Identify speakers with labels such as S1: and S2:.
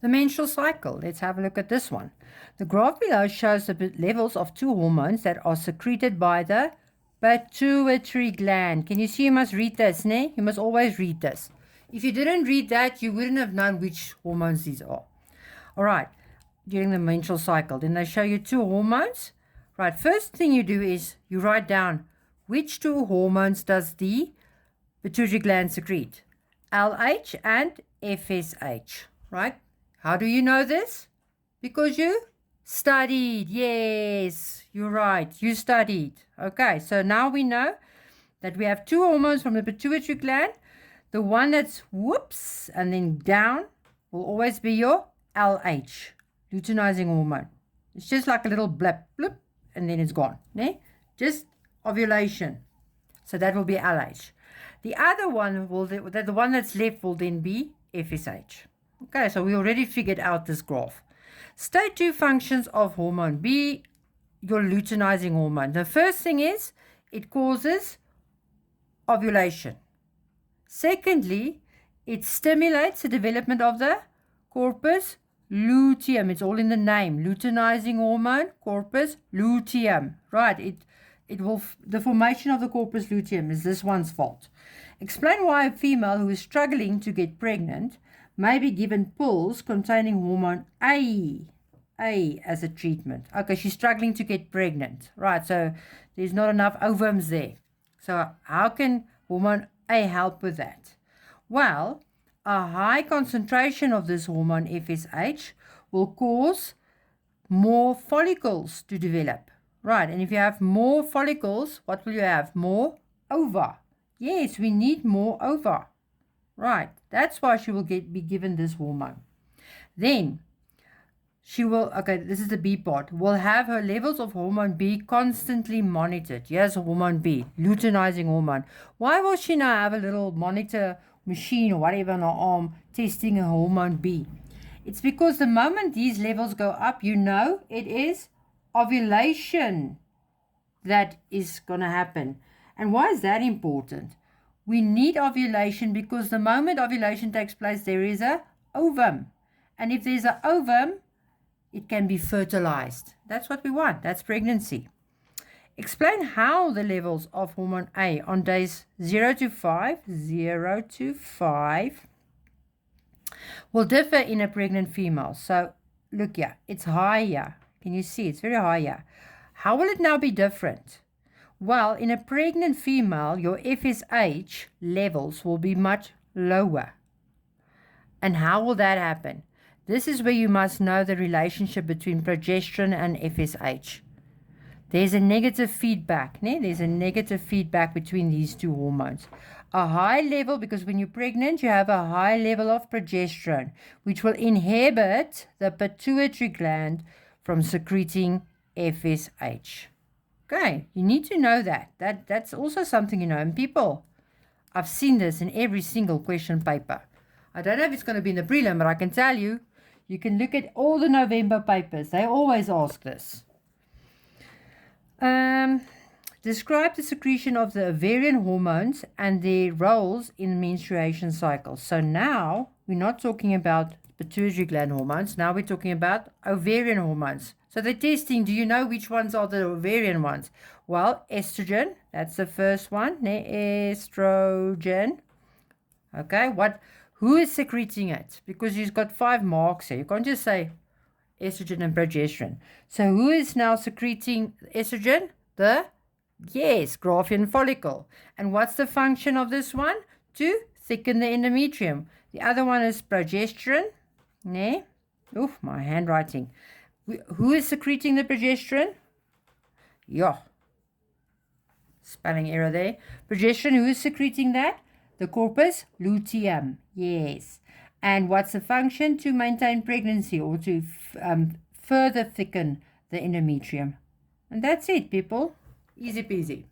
S1: The menstrual cycle. Let's have a look at this one. The graph below shows the levels of two hormones that are secreted by the pituitary gland. Can you see? You must read this, ne? You must always read this. If you didn't read that, you wouldn't have known which hormones these are. All right, during the menstrual cycle. Then they show you two hormones. Right, first thing you do is you write down which two hormones does the pituitary gland secrete. LH and FSH, right? How do you know this? Because you studied. Yes, you're right. You studied. Okay, so now we know that we have two hormones from the pituitary gland. The one that's whoops and then down will always be your LH, luteinizing hormone. It's just like a little blip, blip, and then it's gone. Ne? Just ovulation. So that will be LH. The other one will, the one that's left will then be FSH. Okay, so we already figured out this graph. State 2 functions of hormone B, your luteinizing hormone. The first thing is it causes ovulation. Secondly, it stimulates the development of the corpus luteum. It's all in the name. Luteinizing hormone, corpus luteum. Right, it will, the formation of the corpus luteum is this one's fault. Explain why a female who is struggling to get pregnant may be given pills containing hormone A as a treatment. Okay, she's struggling to get pregnant. Right, so there's not enough ovums there. So how can hormone A help with that? Well, a high concentration of this hormone FSH will cause more follicles to develop. Right, and if you have more follicles, what will you have? More ova. Yes, we need more ova. Right, that's why she will be given this hormone. Then she will, okay, this is the B part, will have her levels of hormone B constantly monitored. Yes, hormone B, luteinizing hormone. Why will she now have a little monitor machine or whatever on her arm testing her hormone B? It's because the moment these levels go up, you know it is ovulation that is going to happen. And why is that important? We need ovulation because the moment ovulation takes place, there is a ovum. And if there's an ovum, it can be fertilized. That's what we want. That's pregnancy. Explain how the levels of hormone A on days 0 to 5 will differ in a pregnant female. So look here, it's higher. Can you see? It's very high here. How will it now be different? Well, in a pregnant female, your FSH levels will be much lower. And how will that happen? This is where you must know the relationship between progesterone and FSH. There's a negative feedback. There's a negative feedback between these two hormones. A high level, because when you're pregnant, you have a high level of progesterone, which will inhibit the pituitary gland from secreting FSH. Okay, you need to know that. That's also something you know. And people, I've seen this in every single question paper. I don't know if it's going to be in the prelim, but I can tell you, you can look at all the November papers. They always ask this. Describe the secretion of the ovarian hormones and their roles in the menstruation cycle. So now we're not talking about pituitary gland hormones. Now we're talking about ovarian hormones. So they're testing, do you know which ones are the ovarian ones? Well, estrogen, that's the first one. Estrogen. Okay, who is secreting it? Because you've got 5 marks here. You can't just say estrogen and progesterone. So who is now secreting estrogen? Yes, Graafian follicle. And what's the function of this one? To thicken the endometrium. The other one is progesterone. Oof, my handwriting. Who is secreting the progesterone? Yeah. Spelling error there. Progesterone, who is secreting that? The corpus luteum. Yes. And what's the function? To maintain pregnancy or to further thicken the endometrium. And that's it, people. Easy peasy.